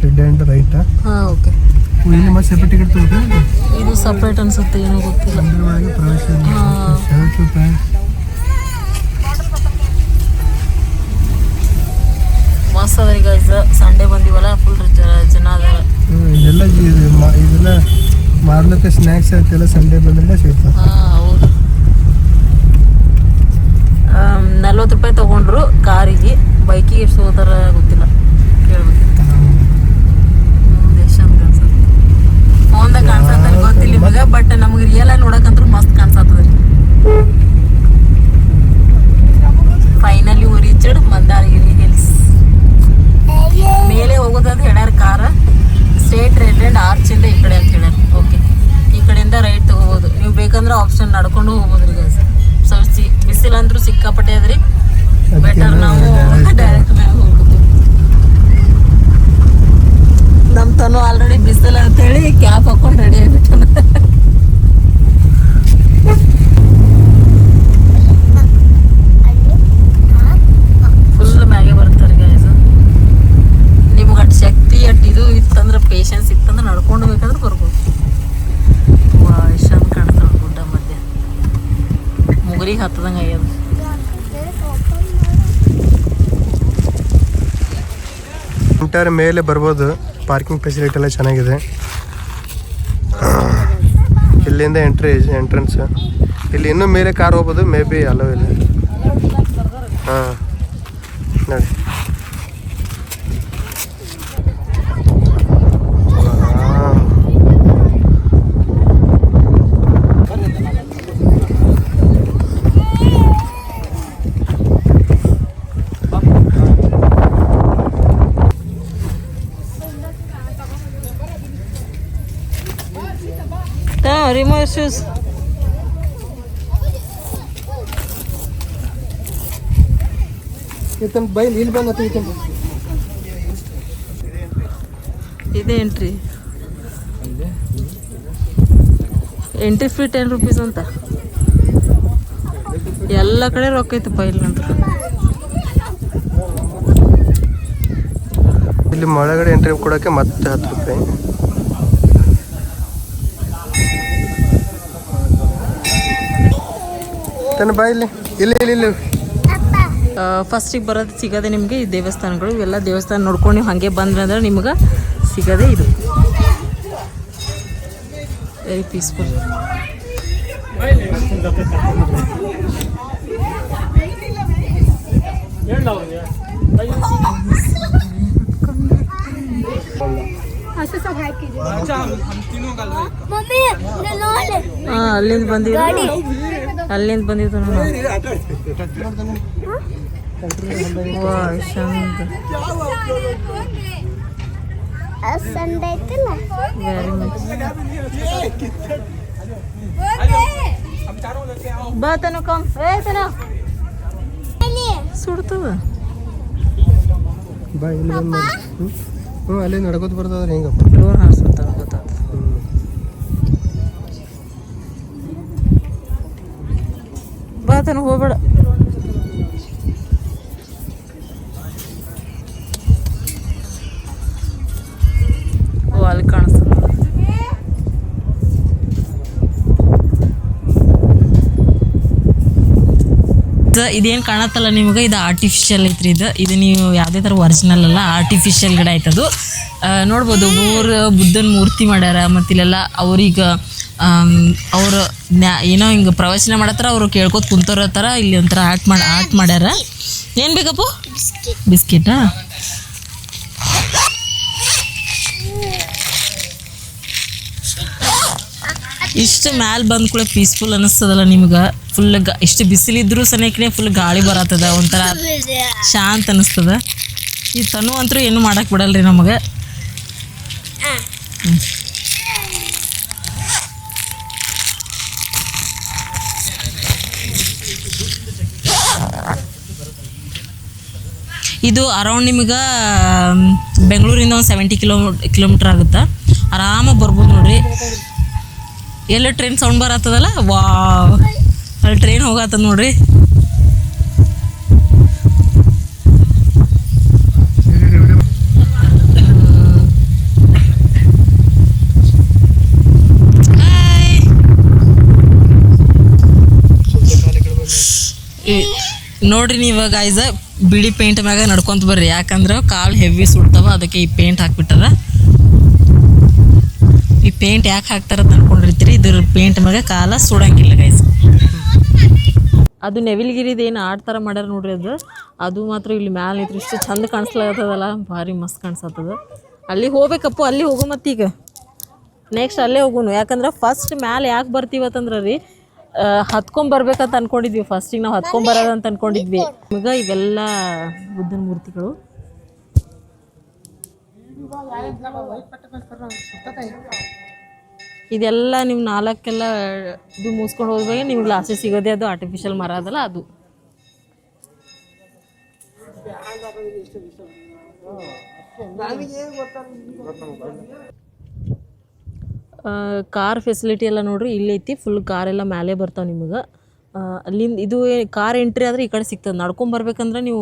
Dead end right. ಹಾಂ okay. ಇಲ್ಲಿ ಮತ್ತೆ ಸೆಪರೇಟ್ ಟಿಕೆಟ್ ತಗೋತೀವಿ. ಇದು ಸಪ್ರೇಟ್ ಅನ್ಸುತ್ತೆ, ಏನೋ ಗೊತ್ತಿಲ್ಲ. ಒಳಗೆ ಪ್ರವೇಶ ₹70. ಮಸ್ತ್ ಅದ ಈಗ. ಸಂಡೇ ಬಂದಿವಲ್ಲ, ಫುಲ್ ಜನ ಅದಾರ. ಇದೆಲ್ಲ ಇದೆಲ್ಲ ಮಾರ್ಲಿಕ್ಕೆ ಸ್ನ್ಯಾಕ್ಸ್ ಆಯ್ತೆಲ್ಲ ಸಂಡೇ ಬಂದ್ರೆ ಸಿಗ್ತದೆ. ಹಾಂ ಹೌದು. ₹40 ತೊಗೊಂಡ್ರು ಕಾರಿಗೆ. ಬೈಕಿಗೆ ಎಷ್ಟು ಹೋದಾರ ಗೊತ್ತಿಲ್ಲ, ಕೇಳ್ಬೇಕು. ಫೋನ್ದಾಗ ಕಾಣಿಸತ್ತ ಗೊತ್ತಿಲ್ಲ ನಿಮಗೆ, ಬಟ್ ನಮಗೆ ರಿಯಲ್ ಆಗಿ ನೋಡಕಂತೂ ಮಸ್ತ್ ಕಾಣಿಸತ್ತದ. Finally reached Mandaragiri hills. ಮೇಲೆ ಹೋಗೋದಂತ ಹೇಳ್ಯಾರ ಕಾರ. ಸ್ಟ್ರೇಟ್ ರೆಡ್ ಆ್ಯಂಡ್ ಆರ್ಚ್ ಇಂದ ಈ ಕಡೆ ಅಂತ ಹೇಳ್ಯಾರ. ಓಕೆ, ಈ ಕಡೆಯಿಂದ ರೈಟ್ ತಗೋಬೋದು. ನೀವು ಬೇಕಂದ್ರೆ ಆಪ್ಷನ್ ನಡ್ಕೊಂಡು ಹೋಗ್ಬೋದ್ರಿ ಗೈಸ್. ಸ್ವಲ್ಪ ಬಿಸಿಲಂದ್ರೂ ಸಿಕ್ಕಾಪಟ್ಟೆ ಅದ್ರಿ. ಬೆಟರ್ ನಾವು ಡೈರೆಕ್ಟ್ ಮ್ಯಾಗ ಹೋಗ್ಬೋದು. ನಮ್ಮ ತನು ಆಲ್ರೆಡಿ ಬಿಸಿಲು ಅಂತೇಳಿ ಕ್ಯಾಪ್ ಹಾಕೊಂಡು ರೆಡಿ ಆಗಿಬಿಟ್ಟು ಫುಲ್ ಮ್ಯಾಗೆ ಬರ್ತಾರೆ ಗೈಸ್. ನಿಮ್ಗೆ ಅಷ್ಟು ಶಕ್ತಿ ಅಷ್ಟು ಇದು ಇತ್ತಂದ್ರೆ, ಪೇಷನ್ಸ್ ಇತ್ತಂದ್ರೆ ನಡ್ಕೊಂಡು ಬೇಕಂದ್ರೆ ಬರ್ಬೋದು. ಇಷ್ಟ ಕಾಣ್ತಾವೆ ಗುಡ್ಡ ಮಧ್ಯೆ. ಮುಗುರಿಗೆ ಹತ್ತದಂಗೆ ಆಗ್ಯದ. ಎಂಟರ್ ಮೇಲೆ ಬರ್ಬೋದು. ಪಾರ್ಕಿಂಗ್ ಫೆಸಿಲಿಟಿ ಎಲ್ಲ ಚೆನ್ನಾಗಿದೆ. ಇಲ್ಲಿಂದ ಎಂಟ್ರೆನ್ಸ್. ಇಲ್ಲಿ ಇನ್ನೂ ಮೇಲೆ ಕಾರ್ ಹೋಗ್ಬೋದು, ಮೇ ಬಿ ಅಲೋ ಇಲ್ಲ. ಹಾಂ ನೋಡಿ. Remove shoes. ಇಲ್ಲಿ ಬಂದ ಇದೆ ಎಂಟ್ರಿ ಫೀ ₹10 ಅಂತ. ಎಲ್ಲ ಕಡೆ ರೊಕ್ಕ ಐತಪ್ಪ ಇಲ್ಲಿ ನಂತರ. ಇಲ್ಲಿ ಒಳಗಡೆ ಎಂಟ್ರಿ ಕೊಡೋಕ್ಕೆ ಮತ್ತೆ ₹10. ಇಲ್ಲಿ ಫಸ್ಟಿಗೆ ಬರೋದು ಸಿಗೋದೆ ನಿಮಗೆ ಈ ದೇವಸ್ಥಾನಗಳು. ಇವೆಲ್ಲ ದೇವಸ್ಥಾನ ನೋಡ್ಕೊಂಡು ನೀವು ಹಾಗೆ ಬಂದ್ರೆ ಅಂದ್ರೆ ನಿಮ್ಗೆ ಸಿಗೋದೆ ಇದು. Very peaceful. ಅಲ್ಲಿಂದ ಬಂದಿದ್ದು ನಾವು. Very much. ಬಾ ತನು ಕಮ್. ಸುಡ್ತದ. ಅಲ್ಲಿ ನಡ್ಕೋತ ಬರ್ತದ್ರೆ ಹಿಂಗ ಡ್ರೋನ್ ಹಾರಿಸ್ತಾರ ಗೊತ್ತಾಗ್ತದೆ. ಬಾ ತನು ಹೋಗ್ಬೇಡ. ಅಲ್ಲಿ ಕಾಣಿಸ್ತದೆ. ಇದೇನು ಕಾಣತ್ತಲ್ಲ ನಿಮಗೆ, ಇದು ಆರ್ಟಿಫಿಷಿಯಲ್ ಐತ್ರಿ. ಇದು ನೀವು ಯಾವುದೇ ಥರ ಒರಿಜಿನಲ್ ಅಲ್ಲ, ಆರ್ಟಿಫಿಷಿಯಲ್ ಗಿಡ ಆಯ್ತದು. ನೋಡ್ಬೋದು, ಬುದ್ಧನ ಮೂರ್ತಿ ಮಾಡ್ಯಾರ. ಮತ್ತು ಇಲ್ಲೆಲ್ಲ ಅವ್ರಿಗೆ ಅವರು ಏನೋ ಹಿಂಗೆ ಪ್ರವಚನ ಮಾಡತ್ತಾರ, ಅವರು ಕೇಳ್ಕೊತ ಕುಂತೋರ ಥರ ಇಲ್ಲಿ ಒಂಥರ ಆರ್ಟ್ ಮಾಡ್ಯಾರ. ಏನು ಬೇಕಪ್ಪ? ಬಿಸ್ಕಿಟಾ? ಇಷ್ಟು ಮ್ಯಾಲೆ ಬಂದ ಕೂಡ ಪೀಸ್ಫುಲ್ ಅನ್ನಿಸ್ತದಲ್ಲ ನಿಮ್ಗೆ. ಫುಲ್ ಇಷ್ಟು ಬಿಸಿಲಿದ್ರೂ ಸನೇಕನೇ ಫುಲ್ ಗಾಳಿ ಬರತ್ತದ, ಒಂಥರ ಶಾಂತ ಅನ್ನಿಸ್ತದ. ಈ ತನು ಅಂತೂ ಏನು ಮಾಡಕ್ಕೆ ಬಿಡಲ್ರಿ ನಮಗೆ. ಇದು ಅರೌಂಡ್ ನಿಮಗೆ ಬೆಂಗಳೂರಿಂದ ಒಂದು 70 ಕಿಲೋಮೀಟ್ರ್ ಆಗುತ್ತೆ. ಆರಾಮಾಗಿ ಬರ್ಬೋದು ನೋಡ್ರಿ. ಎಲ್ಲ ಟ್ರೈನ್ ಸೌಂಡ್ ಬರತ್ತದಲ್ಲ, ವಾ ಅಲ್ಲಿ ಟ್ರೈನ್ ಹೋಗತ್ತದ ನೋಡ್ರಿ. ನೋಡ್ರಿ ನೀವು ಗೈಸ್ ಬಿಳಿ ಪೇಂಟ್ ಮ್ಯಾಗ ನಡ್ಕೊಂತ ಬರ್ರಿ, ಯಾಕಂದ್ರೆ ಕಾಲು ಹೆವಿ ಸುಡ್ತಾವ, ಅದಕ್ಕೆ ಈ ಪೇಂಟ್ ಹಾಕ್ಬಿಟ್ಟಾರ. ಈ ಪೇಂಟ್ ಯಾಕೆ ಹಾಕ್ತಾರ ಅಂತ ಅನ್ಕೊಂಡಿರ್ತೀರಿ, ಇದ್ರ ಪೇಂಟ್ ಮ್ಯಾಗ ಕಾಲ ಸುಡಂಗಿಲ್ಲ ಗೈಸ್. ಅದು ನೆವಿಲ್ಗಿರಿದು ಏನು ಆಟ ಥರ ಮಾಡ್ಯಾರ ನೋಡ್ರಿ, ಅದು ಮಾತ್ರ ಇಲ್ಲಿ ಮ್ಯಾಲೆ ನಿಂತ್ರೆ ಇಷ್ಟು ಚಂದ ಕಾಣಿಸ್ಲಾಗತ್ತದಲ್ಲ, ಭಾರಿ ಮಸ್ತ್ ಕಾಣಿಸ್ತದ. ಅಲ್ಲಿ ಹೋಗ್ಬೇಕಪ್ಪು, ಅಲ್ಲಿ ಹೋಗು. ಮತ್ತೀಗ ನೆಕ್ಸ್ಟ್ ಅಲ್ಲೇ ಹೋಗುನು, ಯಾಕಂದ್ರೆ ಫಸ್ಟ್ ಮ್ಯಾಲೆ ಯಾಕೆ ಬರ್ತೀವತ್ತಂದ್ರೆ ರೀ ಹತ್ಕೊಂಬರ್ಬೇಕಂತ ಅನ್ಕೊಂಡಿದ್ವಿ. ಫಸ್ಟಿಗೆ ನಾವು ಹತ್ಕೊಂಬರೋದಂತ ಅನ್ಕೊಂಡಿದ್ವಿ. ಈಗ ಇವೆಲ್ಲ ಬುದ್ಧನ ಮೂರ್ತಿಗಳು. ಇದೆಲ್ಲ ನೀವು 4 ಇದು ಮುಗಿಸ್ಕೊಂಡು ಹೋದ್ಮೇಲೆ ನಿಮ್ಗೆ ಗ್ಲಾಸಸ್ ಸಿಗೋದೇ ಅದು ಆರ್ಟಿಫಿಷಿಯಲ್ ಮರ ಅದಲ್ಲ ಅದು. ಕಾರ್ ಫೆಸಿಲಿಟಿ ಎಲ್ಲ ನೋಡ್ರಿ ಇಲ್ಲಿ ಐತಿ, ಫುಲ್ ಕಾರೆಲ್ಲ ಮ್ಯಾಲೆ ಬರ್ತಾವೆ ನಿಮಗೆ. ಅಲ್ಲಿಂದ ಇದು ಕಾರ್ ಎಂಟ್ರಿ ಆದರೆ ಈ ಕಡೆ ಸಿಗ್ತದೆ. ನಡ್ಕೊಂಬರ್ಬೇಕಂದ್ರೆ ನೀವು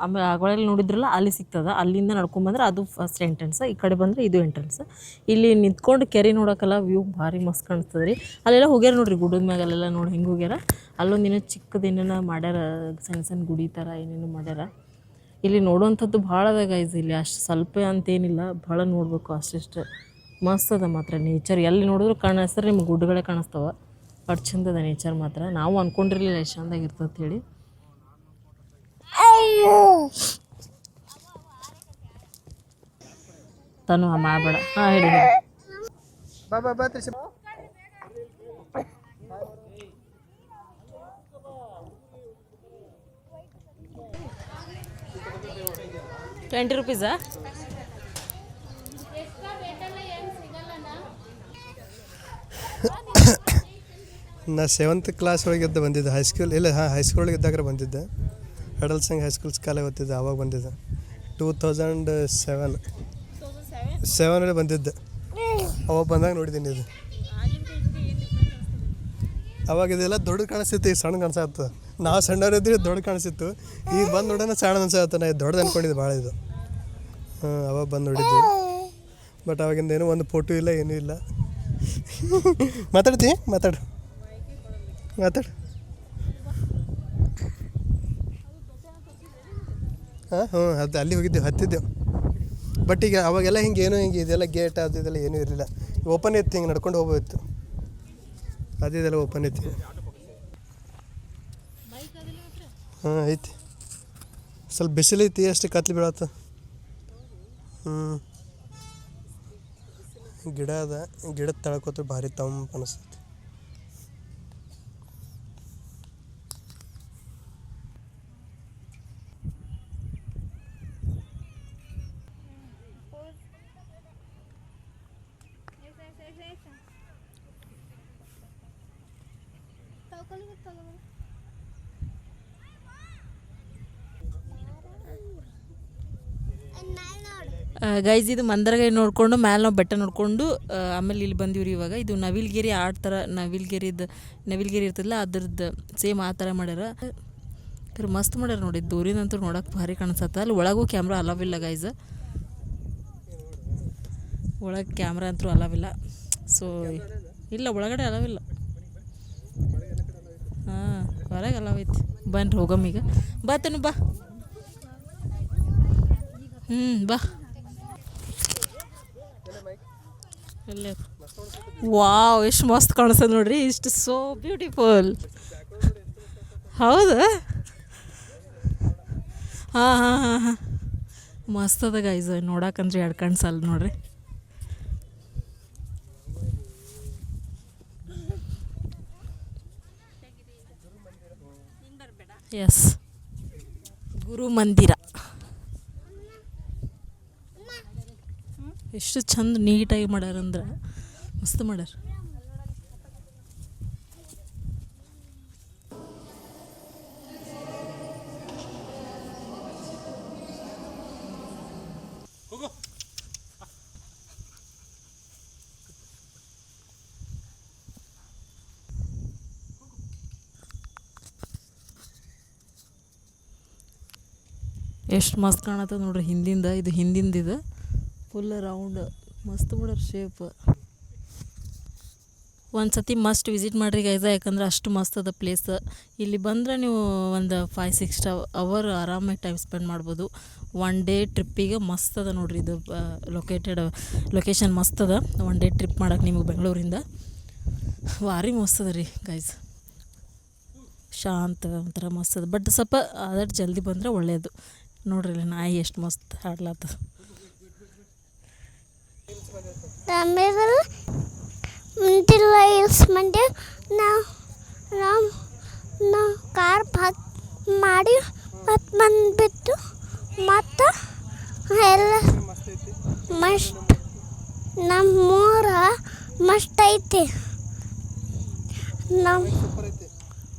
ಆಮೇಲೆ ಆಗಳಲ್ಲಿ ನೋಡಿದ್ರಲ್ಲ ಅಲ್ಲಿ ಸಿಗ್ತದೆ, ಅಲ್ಲಿಂದ ನಡ್ಕೊಂಬಂದ್ರೆ ಅದು ಫಸ್ಟ್ ಎಂಟ್ರೆನ್ಸ್, ಈ ಕಡೆ ಬಂದರೆ ಇದು ಎಂಟ್ರೆನ್ಸ್. ಇಲ್ಲಿ ನಿಂತ್ಕೊಂಡು ಕೆರೆ ನೋಡೋಕ್ಕಲ್ಲ ವ್ಯೂ ಭಾರಿ ಮಸ್ತ್ ಕಾಣಿಸ್ತದೆ ರೀ. ಅಲ್ಲೆಲ್ಲ ಹೋಗ್ಯಾರ ನೋಡ್ರಿ ಗುಡ್ಡದ ಮ್ಯಾಗ, ಅಲ್ಲೆಲ್ಲ ನೋಡಿ ಹೆಂಗೆ ಹೋಗ್ಯಾರ. ಅಲ್ಲೊಂದಿನ ಚಿಕ್ಕದೇನೇನೋ ಮಾಡ್ಯಾರ, ಸಣ್ಣ ಸಣ್ಣ ಗುಡಿ ಥರ ಏನೇನೋ ಮಾಡ್ಯಾರ. ಇಲ್ಲಿ ನೋಡುವಂಥದ್ದು ಭಾಳ ಅದ ಗೈಸ್, ಇಲ್ಲಿ ಅಷ್ಟು ಸ್ವಲ್ಪ ಅಂತೇನಿಲ್ಲ, ಭಾಳ ನೋಡ್ಬೇಕು ಅಷ್ಟಿಷ್ಟು ಮಸ್ತ್ ಅದ ಮಾತ್ರ ನೇಚರ್. ಎಲ್ಲಿ ನೋಡಿದ್ರು ಕಾಣಿಸ್ತಾರೆ ನಿಮ್ಗೆ ಗುಡ್ಡಗಳೇ ಕಾಣಿಸ್ತಾವ, ಅಷ್ಟು ಚಂದ ಅದ ನೇಚರ್ ಮಾತ್ರ. ನಾವು ಅಂದ್ಕೊಂಡಿರಲಿಲ್ಲ ಎಷ್ಟು ಚಂದಾಗಿರ್ತದೆ ಹೇಳಿ. ತಾನು ಮಾಡಬೇಡ. ಹಾಂ ಹೇಳಿ ಹೇಳಿ. ₹20 ನಾ 7th ಕ್ಲಾಸ್ ಒಳಗಿದ್ದ ಬಂದಿದ್ದೆ, ಹೈಸ್ಕೂಲ್ ಇಲ್ಲ, ಹೈಸ್ಕೂಲ್ ಒಳಗೆ ಇದ್ದಾಗ ಬಂದಿದ್ದೆ. ಅಡಲ್ ಸಂಘ ಹೈಸ್ಕೂಲ್ಸ್ ಕಾಲೇ ಓದ್ತಿದ್ದೆ, ಆವಾಗ ಬಂದಿದ್ದೆ. 2007 ಬಂದಿದ್ದೆ. ಅವಾಗ ಬಂದಾಗ ನೋಡಿದ್ದೀನಿ ಇದು. ಅವಾಗ ಇದೆಲ್ಲ ದೊಡ್ಡ ಕಾಣಿಸ್ತಿತ್ತು, ಈಗ ಸಣ್ಣ ಕಾಣಿಸ್ತು. ನಾವು ಸಣ್ಣವರಿದ್ದರೆ ದೊಡ್ಡ ಕಾಣಿಸ್ತಿತ್ತು, ಈಗ ಬಂದು ನೋಡೋಣ ಸಣ್ಣ ಅನ್ಸುತ್ತೆ. ನಾ ದೊಡ್ಡದು ಅಂದ್ಕೊಂಡಿದ್ದೆ ಭಾಳ ಇದು. ಅವಾಗ ಬಂದು ನೋಡಿದ್ವಿ, ಬಟ್ ಅವಾಗಿಂದ ಏನೂ ಒಂದು ಫೋಟೋ ಇಲ್ಲ, ಏನೂ ಇಲ್ಲ. ಮಾತಾಡು. ಅದು ಅಲ್ಲಿ ಹೋಗಿದ್ದೆವು, ಹತ್ತಿದ್ದೆವು. ಬಟ್ ಈಗ ಅವಾಗೆಲ್ಲ ಹಿಂಗೆ ಇದೆಲ್ಲ ಗೇಟ್ ಅದು ಇದೆಲ್ಲ ಏನೂ ಇರಲಿಲ್ಲ, ಓಪನ್ ಇತ್ತು, ಹಿಂಗೆ ನಡ್ಕೊಂಡು ಹೋಗ್ಬೋದಿತ್ತು. ಇದೆಲ್ಲ ಓಪನ್ ಐತಿ. ಐತಿ. ಸ್ವಲ್ಪ ಬಿಸಿಲೈತಿ, ಅಷ್ಟು ಕತ್ಲು ಬೀಳತ್ತ. ಗಿಡ ಅದ, ಗಿಡದ ತಳಕೋತ್ರ ಭಾರಿ ತಂಪು ಅನಿಸ್ತೈತಿ. ಗೈಸ್ ಇದು ಮಂದರಗೈ ನೋಡಿಕೊಂಡು ಮ್ಯಾಲೆ ನಾವು ಬೆಟ್ಟ ನೋಡಿಕೊಂಡು ಆಮೇಲೆ ಇಲ್ಲಿ ಬಂದೀವ್ರಿ. ಇವಾಗ ಇದು ನವಿಲ್ಗಿರಿ ಆಟ ಥರ, ನವಿಲ್ಗಿರಿ ಇರ್ತದಲ್ಲ ಅದ್ರದ್ದು ಸೇಮ್ ಆ ಥರ ಮಾಡ್ಯಾರ. ಮಸ್ತ್ ಮಾಡ್ಯಾರ ನೋಡಿ, ದೂರಿನಂತೂ ನೋಡೋಕೆ ಭಾರಿ ಕಾಣಿಸತ್ತ. ಅಲ್ಲಿ ಒಳಗೂ ಕ್ಯಾಮ್ರಾ ಅಲವಿಲ್ಲ ಗೈಸ್, ಒಳಗೆ ಕ್ಯಾಮ್ರಾ ಅಂತೂ ಅಲವಿಲ್ಲ. ಸೊ ಇಲ್ಲ, ಒಳಗಡೆ ಅಲವಿಲ್ಲ. ಹೊರಗೆ ಅಲವೈತಿ. ಬನ್ರಿ ಹೋಗಮ್ಮ ಈಗ. ಬಾತನು ಬಾ. ಬಾ. ವಾವ್, ಎಷ್ಟು ಮಸ್ತ್ ಕಾಣಿಸ್ತದೆ ನೋಡ್ರಿ, ಇಷ್ಟು ಸೋ ಬ್ಯೂಟಿಫುಲ್. ಹೌದಾ? ಹಾಂ ಮಸ್ತ್ ಅದ ಗೈಸ್, ನೋಡಕ್ಕಂದ್ರೆ 2 ಕಣ್ಸಲ್ಲ ನೋಡ್ರಿ. ಎಸ್, ಗುರು ಮಂದಿರ ಎಷ್ಟು ಚಂದ ನೀಟಾಗಿ ಮಾಡ್ಯಾರಂದ್ರೆ ಮಸ್ತ್ ಮಾಡ್ಯಾರ. ಎಷ್ಟು ಮಸ್ತ್ ಕಾಣತ್ತದ ನೋಡ್ರಿ ಹಿಂದಿಂದ. ಇದು ಹಿಂದಿಂದಿದೆ, ಫುಲ್ ರೌಂಡ್ ಮಸ್ತ್ ಮಾಡ್ಯಾರ ಶೇಪ್. ಒಂದು ಸತಿ ಮಸ್ಟ್ ವಿಸಿಟ್ ಮಾಡಿರಿ ಗೈಸ, ಯಾಕಂದ್ರೆ ಅಷ್ಟು ಮಸ್ತ್ ಅದ ಪ್ಲೇಸ್. ಇಲ್ಲಿ ಬಂದರೆ ನೀವು ಒಂದು 5-6 ಅವರ್ ಆರಾಮಾಗಿ ಟೈಮ್ ಸ್ಪೆಂಡ್ ಮಾಡ್ಬೋದು. 1 ಡೇ ಟ್ರಿಪ್ಪಿಗೆ ಮಸ್ತ್ ಅದ ನೋಡ್ರಿ. ಇದು ಲೊಕೇಶನ್ ಮಸ್ತ್ ಅದ 1 ಡೇ ಟ್ರಿಪ್ ಮಾಡೋಕೆ ನಿಮಗೆ ಬೆಂಗಳೂರಿಂದ. ಭಾರಿ ಮಸ್ತ್ ಅದ ರೀ ಗೈಸ್, ಶಾಂತ ಒಂಥರ ಮಸ್ತ್ ಅದ. ಬಟ್ ಸ್ವಲ್ಪ ಆದಷ್ಟು ಜಲ್ದಿ ಬಂದರೆ ಒಳ್ಳೆಯದು. ನೋಡ್ರಿ ಇಲ್ಲಿ ನಾಯಿ ಎಷ್ಟು ಮಸ್ತ್ ಹಾಡ್ಲಾತದ. ಮುಂದಿಲ್ಲ ಇಲ್ಸ್ ಮಂದಿ ನಾವು ಕಾರ್ ಮಾಡಿ ಮತ್ತು ಬಂದುಬಿಟ್ಟು ಮತ್ತು ಎಲ್ಲ ಮಸ್ಟ್ ನಮ್ಮೂರ ಮಸ್ಟ್ ಐತಿ.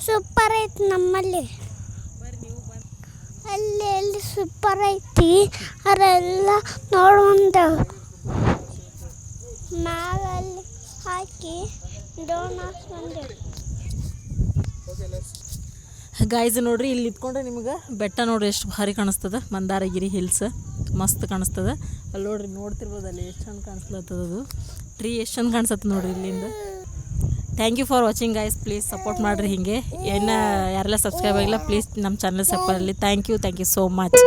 ಸೂಪರ್ ಐತಿ ನಮ್ಮಲ್ಲಿ. ಅಲ್ಲಿ ಸೂಪರ್ ಐತಿ. ಅದೆಲ್ಲ ನೋಡೊಂದು ಮ್ಯಾಗಲ್ಲಿ ಹಾಕಿ ಡೋನಾಸ್ ಬಂದಿರು. ಗಾಯ್ಸ್ ನೋಡ್ರಿ, ಇಲ್ಲಿ ನಿಂತ್ಕೊಂಡ್ರೆ ನಿಮ್ಗೆ ಬೆಟ್ಟ ನೋಡ್ರಿ ಎಷ್ಟು ಭಾರಿ ಕಾಣಿಸ್ತದ. ಮಂದಾರಗಿರಿ ಹಿಲ್ಸ್ ಮಸ್ತ್ ಕಾಣಿಸ್ತದ. ಅಲ್ಲಿ ನೋಡ್ರಿ, ನೋಡ್ತಿರ್ಬೋದು ಅಲ್ಲಿ ಎಷ್ಟು ಚಂದ ಕಾಣಿಸ್ಲತ್ತದ. ಅದು ಟ್ರೀ ಎಷ್ಟು ಚಂದ ಕಾಣಿಸ್ತದೆ ನೋಡ್ರಿ ಇಲ್ಲಿಂದ. Thank you for watching guys. Please support ಮಾಡಿರಿ. ಹೀಗೆ ಯಾರೆಲ್ಲ ಸಬ್ಸ್ಕ್ರೈಬ್ ಆಗಿಲ್ಲ ಪ್ಲೀಸ್ ನಮ್ಮ channel support. Thank you so much.